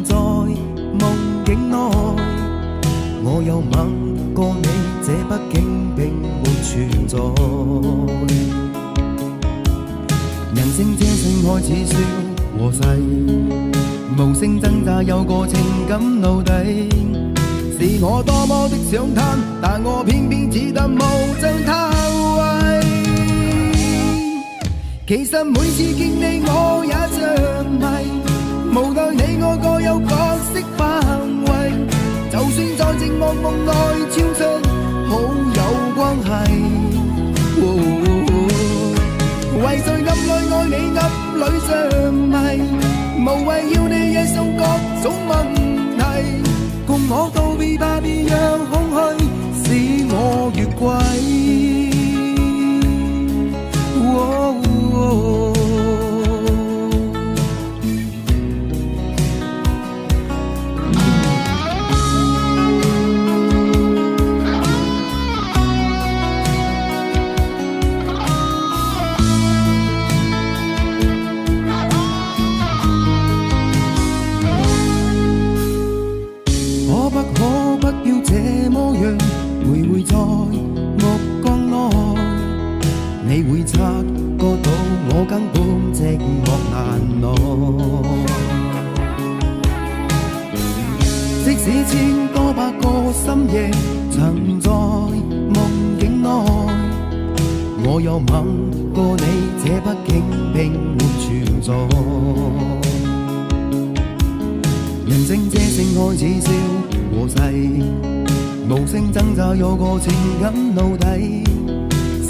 在夢境內，我有吻過你，這畢竟並沒存在。人生這性開始說和諧，無聲掙扎有個情感奴隸，是我多麼的想貪，但我偏偏只得無盡貪位。其實每次見你我也像迷，無奈你我各有角色範圍，就算在寂寞夢內超出好友關係。為在暗裏愛你暗裏像迷，無謂要你惹上各種問題，共我道別吧，別讓空虛使我越軌。可不要這麼樣徘徊在目光內，你會察覺到我根本寂寞難耐。即使千多百個深夜曾在夢境內，我有吻過你，這畢竟並沒存在。人生這聲開始笑和諧，無聲掙扎有個情感奴隸，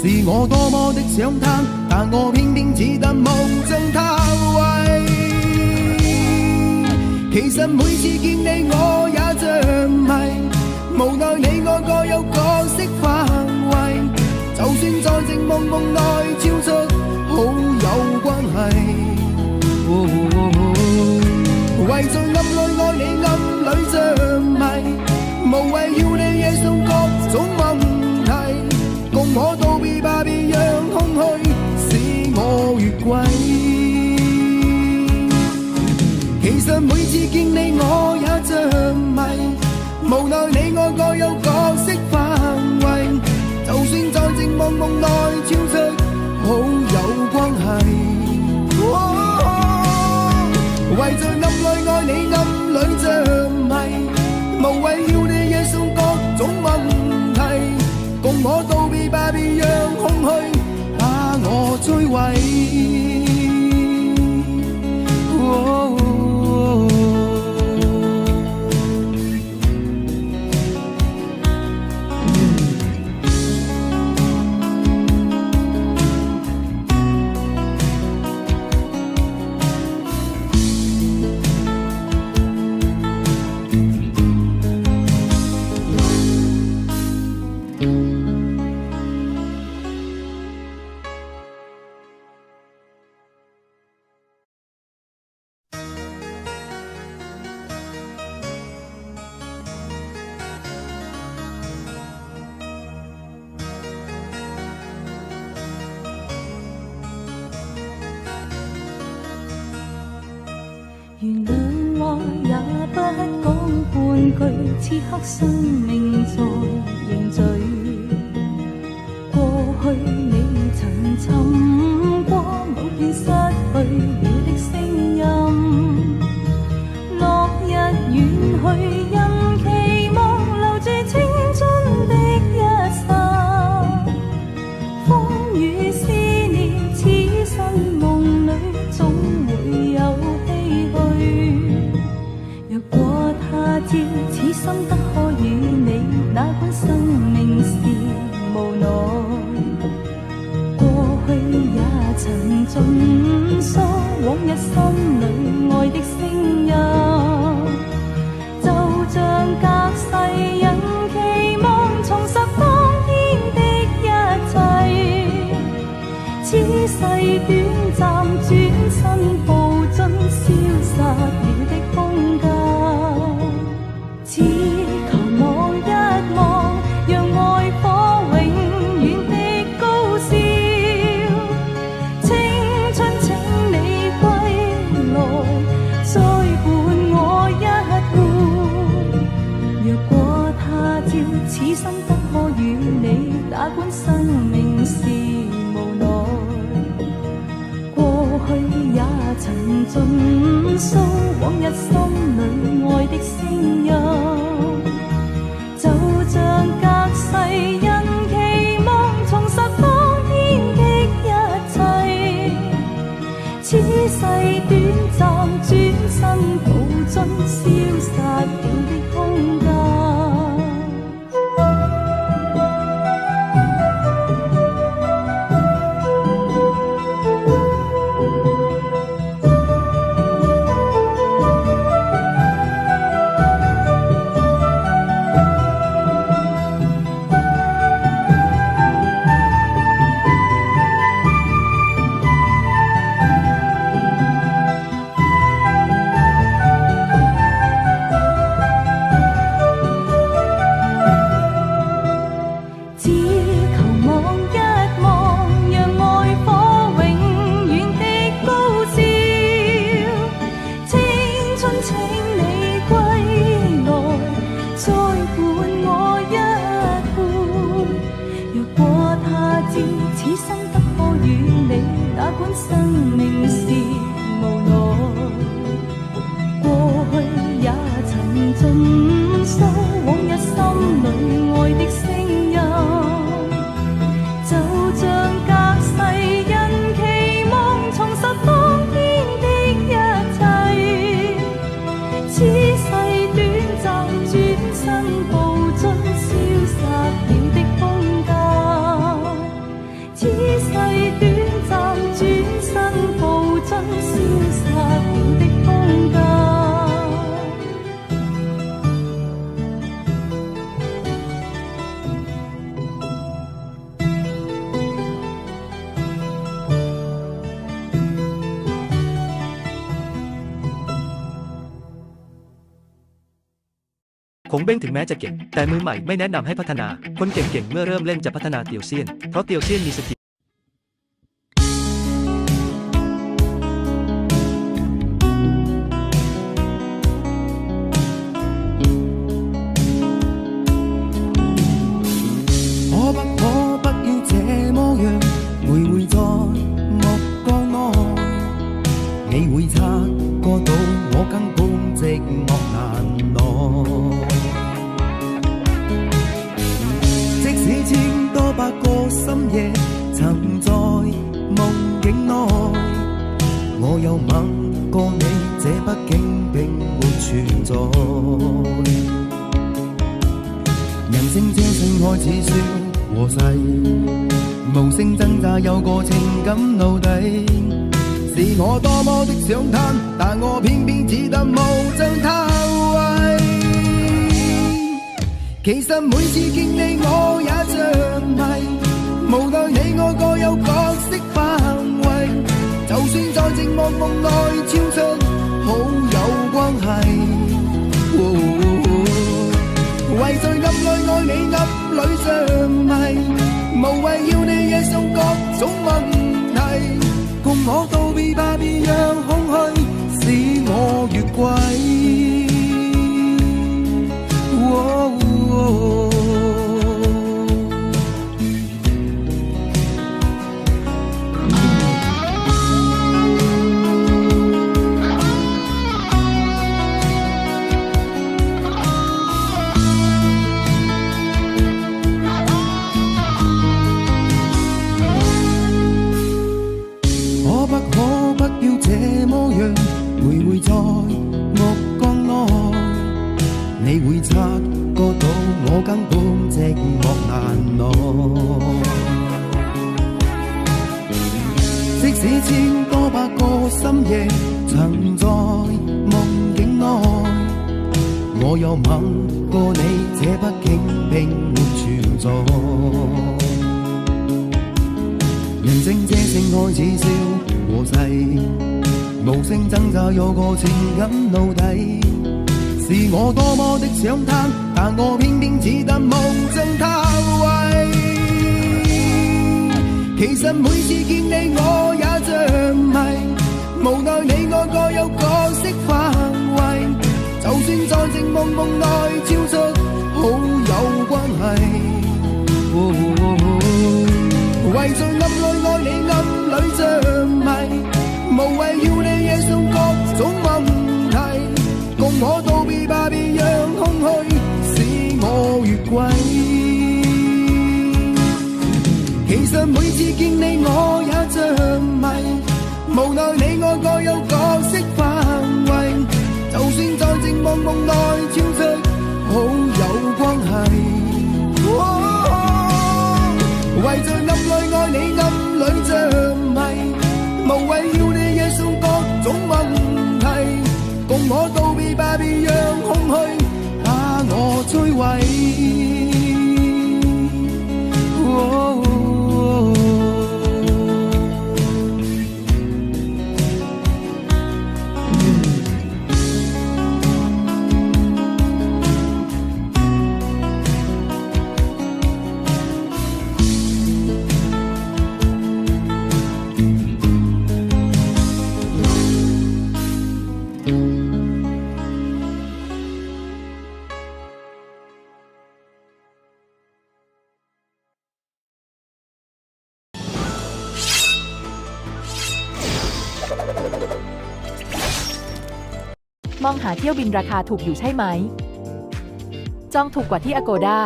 是我多麼的想貪，但我偏偏只得無盡貪位。其實每次見你我也像迷，無奈你我各有角色範圍，就算在寂寞夢內超出好友關係。為在暗裏愛你暗裏像迷，無謂要你惹上各種問題，共我道別吧，別讓空虛使我越軌。其實每次見你我也像迷，無奈你我各有角色範圍，就算在寂寞夢內超出好友關係。為在暗裏愛你暗裏像迷，無謂要你惹上各種問題，共我道別吧，別讓空虛把我摧毀。原諒愛也不講半句，此刻生命在凝聚。過去你曾尋過某片失去了的聲音，落日遠去，因期望留住青春的一剎。風雨思念，此生夢裏總會有唏噓。若果他朝此生不可與你，哪管生命是無奈。過去也曾盡訴往日心裏愛的聲音，就像隔世人期望重拾當天的一切。此世短暫，轉身步進消失了的空間。只求望一望，讓愛火永遠的高燒。青春請你歸來，再伴我盡訴往日心裏愛的聲音，就像隔世因期望重拾當天的一切，此世短暫，轉身步進消失了的空間。คงเบ้งถึงแม้จะเก่งแต่มือใหม่ไม่แนะนำให้พัฒนาคนเก่งๆเมื่อเริ่มเล่นจะพัฒนาเตียวเซียนเพราะเตียวเซียนมีสกิล無聲掙扎有個情感奴隸，是我多麼的想貪，但我偏偏只得無盡偷慰。其實每次見你我也像迷，無奈你我各有角色範圍，就算在寂寞夢內超出好友關係。為在暗裏愛你暗裏像迷，無謂要你惹上各種問題，共我道別吧，別讓空虛使我越軌。你會察覺到我根本寂寞難耐，即使千多百個深夜曾在夢境內，我又吻過你，這畢竟並沒存在。人生這性愛似笑和逝，無聲掙扎有個情感奴隸。是我多麼的想貪，但我偏偏只得無盡偷慰。其實每次見你我也像迷，無奈你我各有角色範圍，就算在寂寞夢內超出好友關係。為在暗裏愛你暗裏像迷，無無謂要你惹上各種問題，共我道別吧，別讓空虛使我越軌。其實每次見你我也着迷，無奈你我各有角色範圍，就算在靜默夢內超出好友關係。為在暗裏愛你，暗裏着迷，無謂要你惹上各種問題，共我道別吧，別讓空虛把我摧毀。มองหาเที่ยวบินราคาถูกอยู่ใช่ไหมจองถูกกว่าที่ Agoda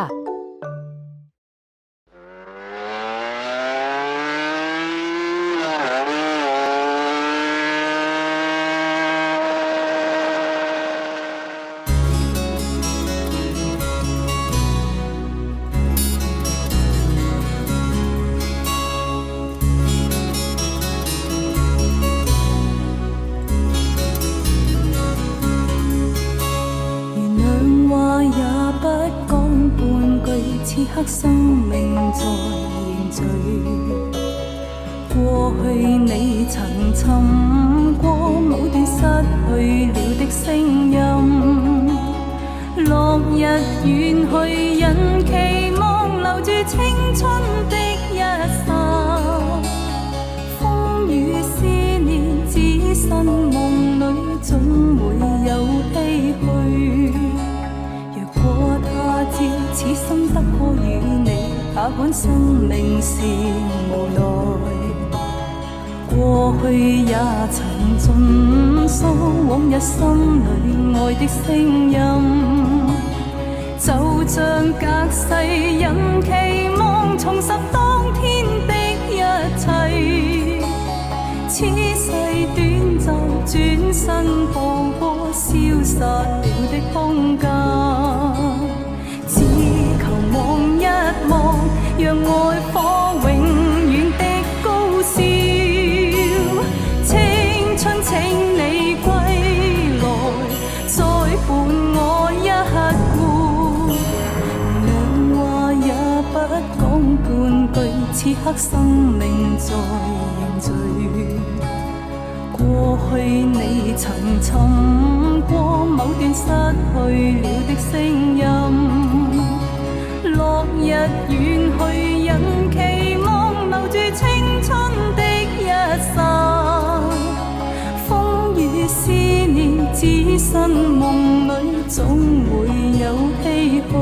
此刻生命在凝聚，過去你曾尋過某段失去了的聲音，落日遠去人期望留住青春的一剎，風雨思念只身夢裏總會有唏噓，他朝此生不可與你，他管生命是無奈。過去也曾盡訴往日心裏愛的聲音，就像隔世人期望重拾當天的一切。此世短暫，轉身步過消失了的空間。望一望，讓愛火永遠的高燒。青春請你歸來，再伴我一壺。兩話也不講半句，此刻生命在凝聚。過去你曾尋過某段失去了的聲音，落日遠去，人期望留住青春的一剎，風雨思念只身夢裏總會有唏噓。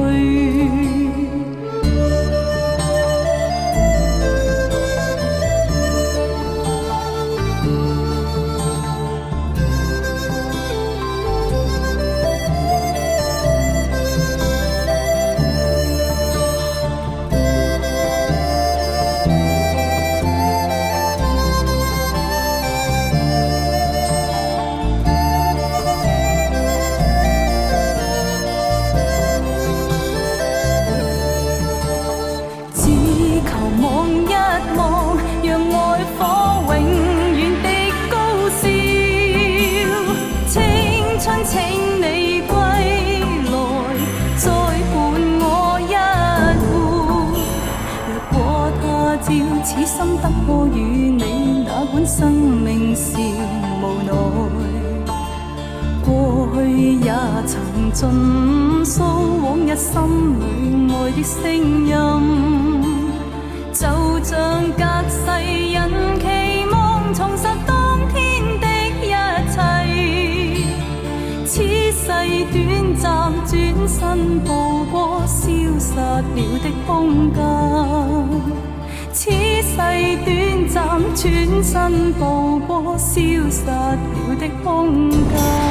此心不可與你，哪管生命是無奈。過去也曾盡訴往日心裏愛的聲音，就像隔世人期望重拾當天的一切。此世短暫，轉身步過消失了的空間。此世短暫，轉身步過消失了的空間。